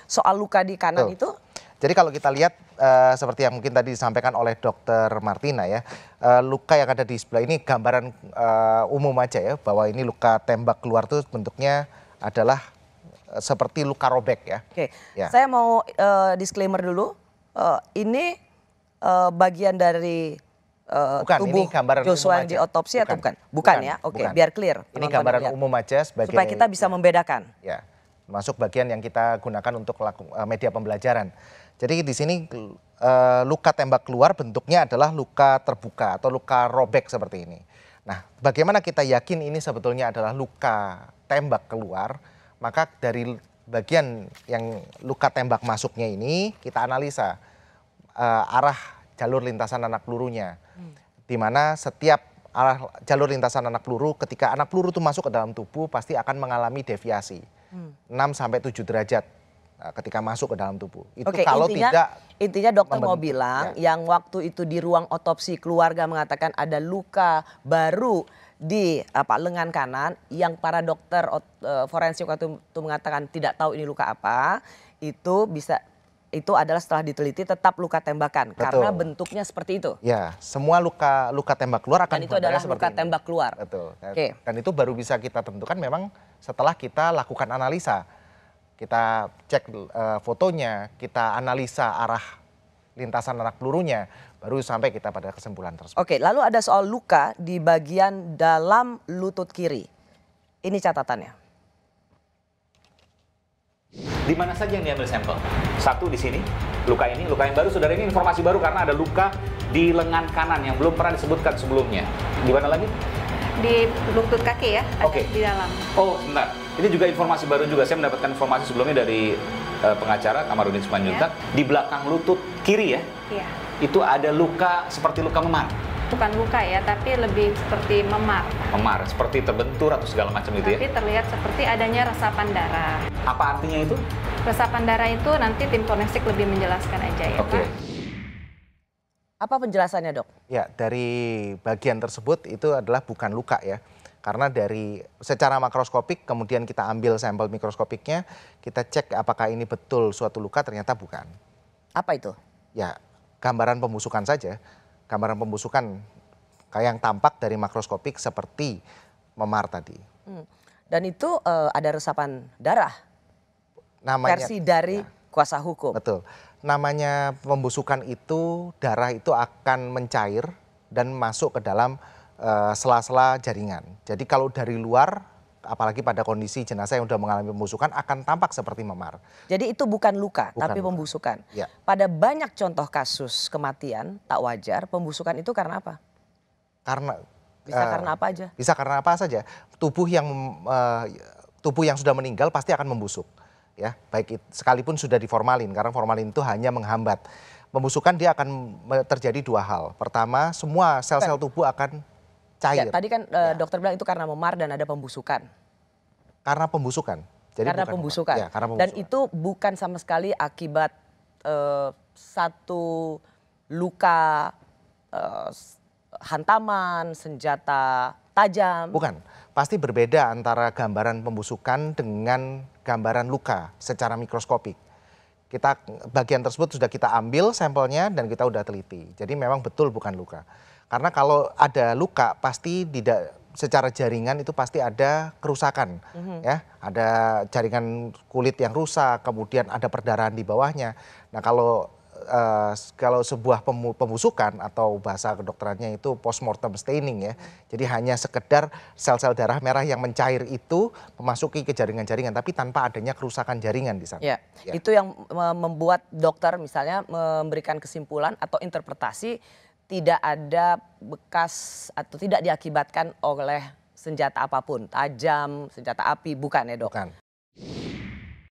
soal luka di kanan itu? Jadi kalau kita lihat seperti yang mungkin tadi disampaikan oleh Dokter Martina ya, luka yang ada di sebelah ini gambaran umum aja ya, bahwa ini luka tembak keluar tuh bentuknya adalah seperti luka robek ya. Oke, Ya. saya mau disclaimer dulu, ini bagian dari Bukan, tubuh ini gambaran Joshua umum yang aja. diotopsi atau bukan? Bukan ya, oke, bukan. biar clear. Ini penonton gambaran lihat. umum aja sebagai Supaya kita bisa membedakan. Ya, masuk bagian yang kita gunakan untuk media pembelajaran. Jadi di sini luka tembak keluar bentuknya adalah luka terbuka atau luka robek seperti ini. Nah, bagaimana kita yakin ini sebetulnya adalah luka tembak keluar? Maka dari bagian yang luka tembak masuknya ini kita analisa arah jalur lintasan anak pelurunya. Di mana setiap arah jalur lintasan anak peluru, ketika anak peluru itu masuk ke dalam tubuh pasti akan mengalami deviasi 6-7 derajat ketika masuk ke dalam tubuh. Itu Oke, kalau intinya dokter mau bilang yang waktu itu di ruang otopsi keluarga mengatakan ada luka baru di lengan kanan, yang para dokter forensik waktu itu mengatakan tidak tahu ini luka apa, itu adalah setelah diteliti tetap luka tembakan. Betul. Karena bentuknya seperti itu. Ya, semua luka tembak keluar akan itu adalah luka tembak keluar. Betul. Oke. Dan itu baru bisa kita tentukan memang setelah kita lakukan analisa. Kita cek fotonya, kita analisa arah lintasan anak pelurunya, baru sampai kita pada kesimpulan tersebut. Oke, lalu ada soal luka di bagian dalam lutut kiri. Ini catatannya. Di mana saja yang diambil sampel? Satu di sini, luka yang baru, saudara, ini informasi baru karena ada luka di lengan kanan yang belum pernah disebutkan sebelumnya. Di mana lagi? Di lutut kaki ya, ada di dalam. Oh, sebentar. Ini juga informasi baru juga. Saya mendapatkan informasi sebelumnya dari pengacara Kamarudin Simanjuntak. Ya. Di belakang lutut kiri ya? Iya. Itu ada luka seperti luka memar. Bukan luka ya, tapi lebih seperti memar. Memar, seperti terbentur atau segala macam itu ya? Tapi terlihat seperti adanya resapan darah. Apa artinya itu? Resapan darah itu nanti tim forensik lebih menjelaskan aja ya, Pak. Apa penjelasannya, Dok? Ya, dari bagian tersebut itu adalah bukan luka ya. Karena dari secara makroskopik kemudian kita ambil sampel mikroskopiknya, kita cek apakah ini betul suatu luka, ternyata bukan. Apa itu? Ya, gambaran pembusukan saja. Gambaran pembusukan kayak yang tampak dari makroskopik seperti memar tadi. Dan itu ada resapan darah. Namanya, versi dari kuasa hukum. Betul. Namanya pembusukan itu, darah itu akan mencair dan masuk ke dalam sela-sela jaringan. Jadi kalau dari luar, apalagi pada kondisi jenazah yang sudah mengalami pembusukan, akan tampak seperti memar. Jadi itu bukan luka, tapi pembusukan. Ya. Pada banyak contoh kasus kematian tak wajar, pembusukan itu karena apa? Bisa karena apa aja? Bisa karena apa saja. Tubuh yang sudah meninggal pasti akan membusuk. Ya, baik sekalipun sudah diformalin, karena formalin itu hanya menghambat. Pembusukan dia akan terjadi dua hal. Pertama, semua sel-sel tubuh akan cair. Ya, tadi kan dokter bilang itu karena memar dan ada pembusukan. Karena pembusukan. Jadi karena pembusukan. Ya, karena pembusukan. Dan itu bukan sama sekali akibat satu luka hantaman, senjata tajam. Bukan. Pasti berbeda antara gambaran pembusukan dengan gambaran luka secara mikroskopik. Bagian tersebut sudah kita ambil sampelnya dan kita sudah teliti. Jadi memang betul bukan luka. Karena kalau ada luka pasti secara jaringan itu pasti ada kerusakan. Ya, ada jaringan kulit yang rusak, kemudian ada perdarahan di bawahnya. Nah, kalau sebuah pembusukan atau bahasa kedokterannya itu postmortem staining ya. Jadi hanya sekedar sel-sel darah merah yang mencair itu memasuki ke jaringan-jaringan tapi tanpa adanya kerusakan jaringan di sana. Ya. Itu yang membuat dokter misalnya memberikan kesimpulan atau interpretasi tidak ada bekas atau tidak diakibatkan oleh senjata apapun, tajam, senjata api, bukan ya, Dok? Bukan.